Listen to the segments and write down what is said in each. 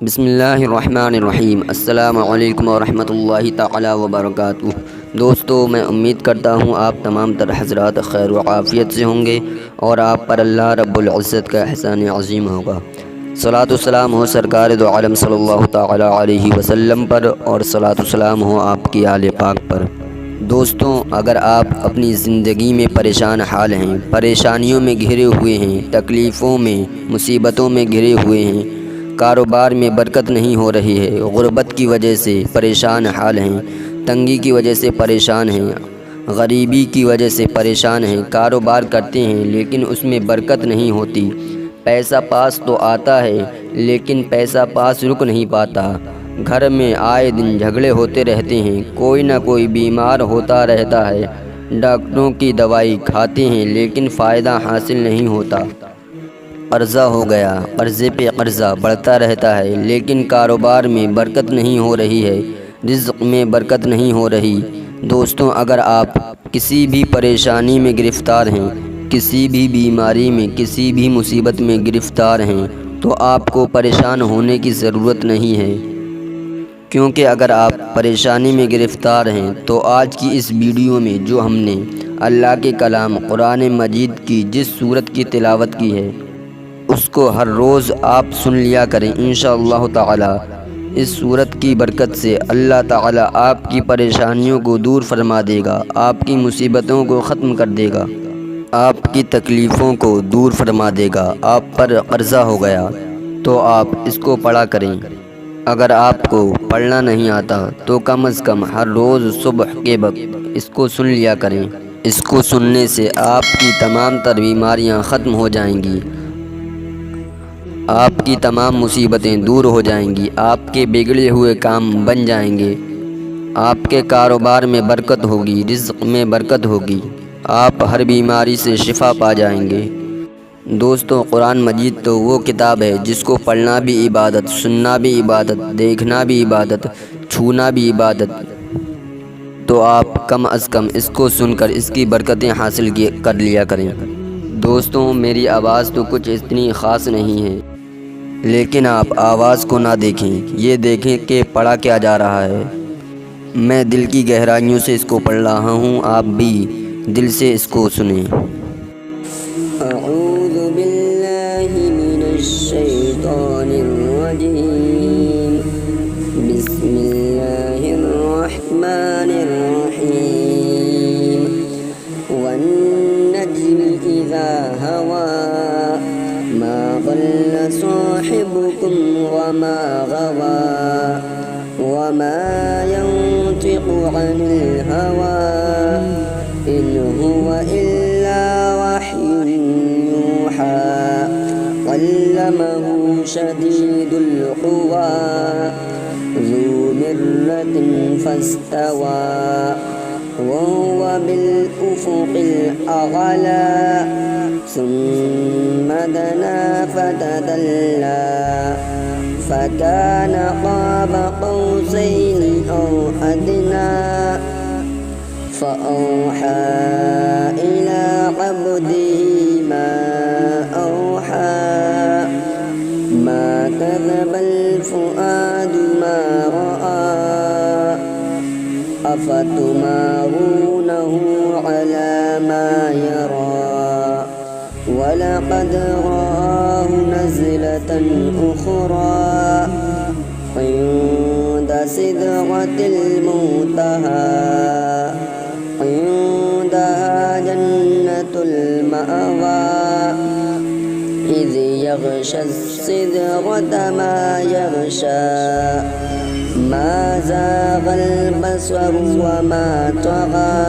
بسم اللہ الرحمن الرحیم۔ السلام علیکم ورحمۃ اللہ تعالی وبرکاتہ۔ دوستو، میں امید کرتا ہوں آپ تمام تر حضرات خیر و عافیت سے ہوں گے اور آپ پر اللہ رب العزت کا احسان عظیم ہوگا۔ صلاۃ و سلام ہو سرکار دو عالم صلی اللہ تعالی علیہ وسلم پر، اور صلاۃ و سلام ہو آپ کی آل پاک پر۔ دوستوں، اگر آپ اپنی زندگی میں پریشان حال ہیں، پریشانیوں میں گھرے ہوئے ہیں، تکلیفوں میں، مصیبتوں میں گھرے ہوئے ہیں، کاروبار میں برکت نہیں ہو رہی ہے، غربت کی وجہ سے پریشان حال ہیں، تنگی کی وجہ سے پریشان ہیں، غریبی کی وجہ سے پریشان ہیں، کاروبار کرتے ہیں لیکن اس میں برکت نہیں ہوتی، پیسہ پاس تو آتا ہے لیکن پیسہ پاس رک نہیں پاتا، گھر میں آئے دن جھگڑے ہوتے رہتے ہیں، کوئی نہ کوئی بیمار ہوتا رہتا ہے، ڈاکٹروں کی دوائی کھاتے ہیں لیکن فائدہ حاصل نہیں ہوتا، قرضہ ہو گیا، قرضے پہ قرضہ بڑھتا رہتا ہے لیکن کاروبار میں برکت نہیں ہو رہی ہے، رزق میں برکت نہیں ہو رہی۔ دوستوں، اگر آپ کسی بھی پریشانی میں گرفتار ہیں، کسی بھی بیماری میں، کسی بھی مصیبت میں گرفتار ہیں، تو آپ کو پریشان ہونے کی ضرورت نہیں ہے، کیونکہ اگر آپ پریشانی میں گرفتار ہیں تو آج کی اس ویڈیو میں جو ہم نے اللہ کے کلام قرآن مجید کی جس سورت کی تلاوت کی ہے، اس کو ہر روز آپ سن لیا کریں۔ انشاءاللہ تعالی اس سورت کی برکت سے اللہ تعالی آپ کی پریشانیوں کو دور فرما دے گا، آپ کی مصیبتوں کو ختم کر دے گا، آپ کی تکلیفوں کو دور فرما دے گا۔ آپ پر قرضہ ہو گیا تو آپ اس کو پڑھا کریں۔ اگر آپ کو پڑھنا نہیں آتا تو کم از کم ہر روز صبح کے وقت اس کو سن لیا کریں۔ اس کو سننے سے آپ کی تمام تر بیماریاں ختم ہو جائیں گی، آپ کی تمام مصیبتیں دور ہو جائیں گی، آپ کے بگڑے ہوئے کام بن جائیں گے، آپ کے کاروبار میں برکت ہوگی، رزق میں برکت ہوگی، آپ ہر بیماری سے شفا پا جائیں گے۔ دوستو، قرآن مجید تو وہ کتاب ہے جس کو پڑھنا بھی عبادت، سننا بھی عبادت، دیکھنا بھی عبادت، چھونا بھی عبادت، تو آپ کم از کم اس کو سن کر اس کی برکتیں حاصل کر لیا کریں۔ دوستوں، میری آواز تو کچھ اتنی خاص نہیں ہے، لیکن آپ آواز کو نہ دیکھیں، یہ دیکھیں کہ پڑھا کیا جا رہا ہے۔ میں دل کی گہرائیوں سے اس کو پڑھ رہا ہوں، آپ بھی دل سے اس کو سنیں۔ اعوذ باللہ من الشیطان الرجیم، بسم اللہ الرحمن الرحیم، والنجم اذا ہوا ما ضل صاحبكم وما غوى وما ينطق عن الهوى إن هو إلا وحي يوحى علمه شديد القوى ذو مرة فاستوى وهو بالأفق الأعلى ثم دنا فتدلى فكان قاب قوسين أو أدنى فأوحى إلى عبده ما أوحى ما كذب الفؤاد ما رأى أفتمارونه على ما يرى ولقد رآه نزلة أخرى عند سدرة المنتهى عندها جنة المأوى إذ يغشى السدرة ما يغشى ما زاغ البصر وما طغى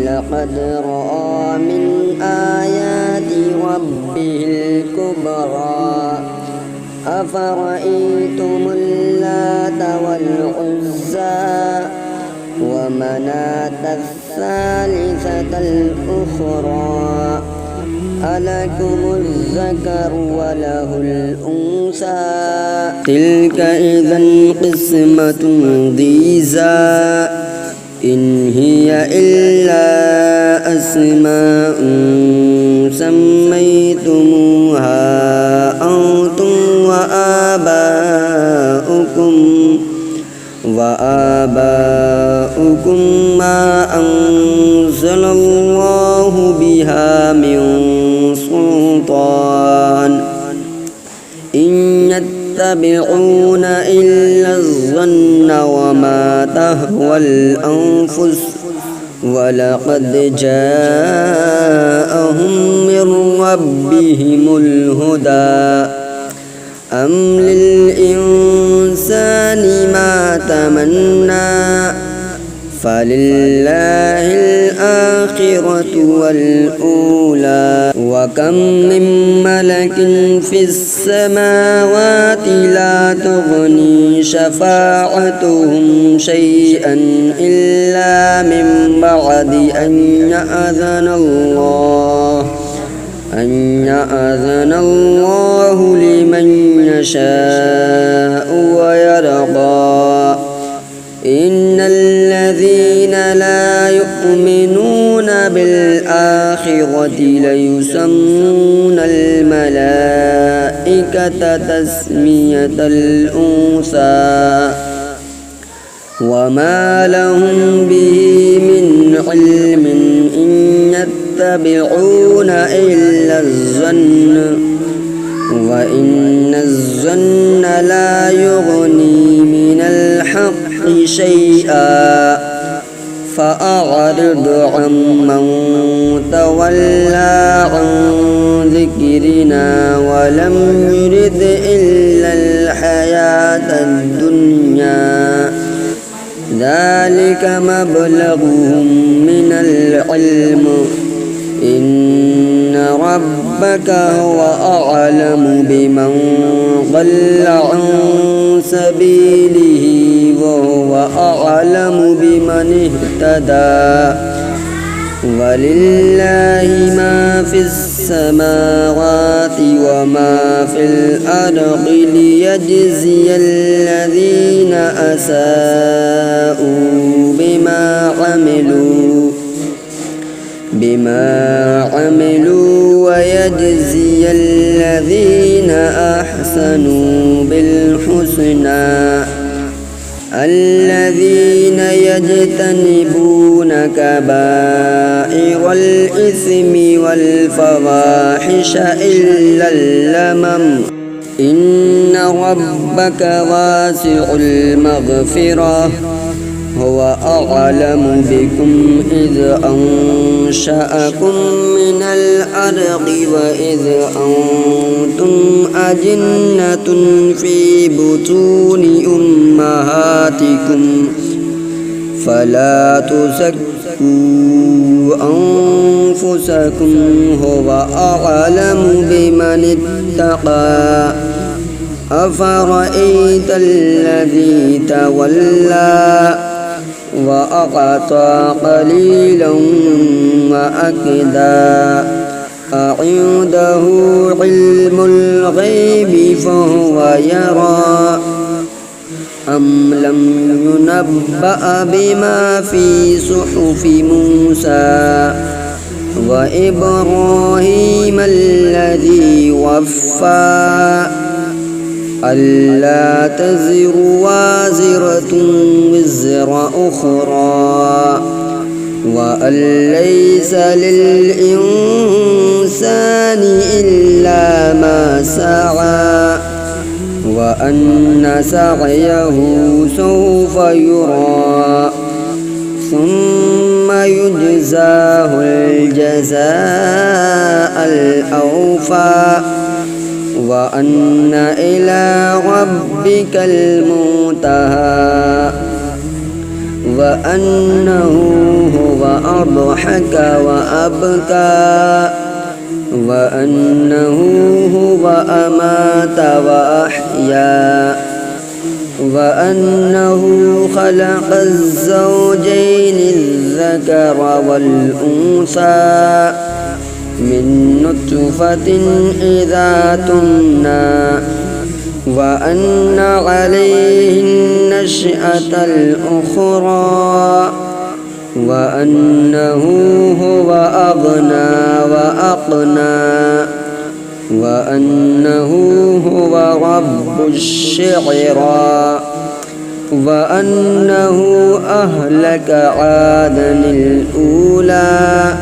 لقد رأى من آيات ربه الكبرى أفرأيتم اللات والعزى ومناة الثالثة الأخرى ألكم الذكر وله الأنثى تلك إذا قسمة ضيزى إن هي إلا أسماء سميتموها أنتم وآباؤكم وآباؤكم ما أنزل الله بها من سلطان إن يتبعون إلا الظن وما تهوى الأنفس ولقد جاءهم من ربهم الهدى أم للإنسان ما تمنى فلله الآخرة والأولى وكم من ملك في السماوات لا تغني شفاعتهم شيئا إلا من بعد أن يأذن الله لمن يشاء ويرضى إن الذين لا يؤمنون بالآخرة ليسمون الملائكة تسمية الأنثى وما لهم به من علم إن يتبعون إلا الظن وإن الظن لا يغني من الحق شيئا فأعرض عمن تولى عن ذكرنا ولم يرد إلا الحياة الدنيا ذلك مبلغهم من العلم إن ربك هو أعلم بمن ضل عن سبيله وهو أعلم بمن اهتدى ولله ما في السماوات وما في الأرض ليجزي الذين أساءوا بما عملوا ويجزي الذين أحسنوا بالحسنى الذين يجتنبون كبائر الإثم والفواحش إلا اللمم إن ربك واسع المغفرة هو أعلم بكم إذ أنشأكم من الأرض وإذ أنتم أجنة في بطون أمهاتكم فلا تزكوا أنفسكم هو أعلم بمن اتقى أفرأيت الذي تولى وأعطى قليلا وأكدى أعنده علم الغيب فهو يرى أم لم ينبأ بما في صحف موسى وإبراهيم الذي وفى ألا تزر وازرة وزر أخرى وأن ليس للإنسان إلا ما سعى وأن سعيه سوف يرى ثم يجزاه الجزاء الأوفى وأن إلى ربك المنتهى وأنه هو أضحك وأبكى وأنه هو أمات وأحيا وأنه خلق الزوجين الذكر والأنثى من نطفة إذا تمنى وأن عليه النشأة الأخرى وأنه هو أغنى وأقنى وأنه هو رب الشعرى وأنه أهلك عادا الأولى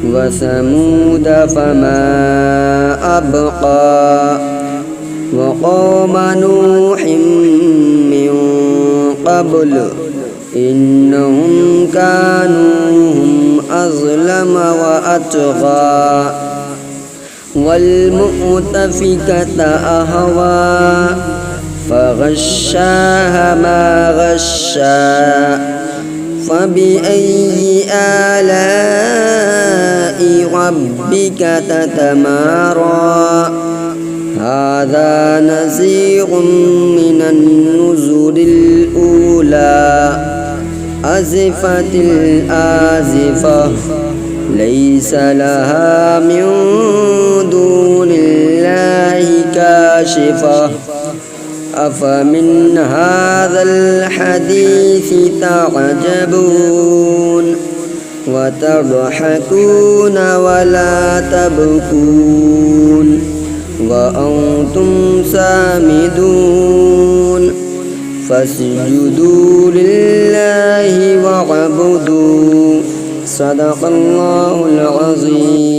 وثمود فما أبقى وقوم نوح من قبل إنهم كانوا هم أظلم وأطغى والمؤتفكة أهوى فغشاها ما غشا فبأي آلاء ربك تتمارى هذا نذير من النذر الأولى أزفت الآزفة ليس لها من دون الله كاشفة أفمن هذا الحديث تعجبون وتضحكون ولا تبكون وأنتم سامدون فاسجدوا لله واعبدوا صدق الله العظيم.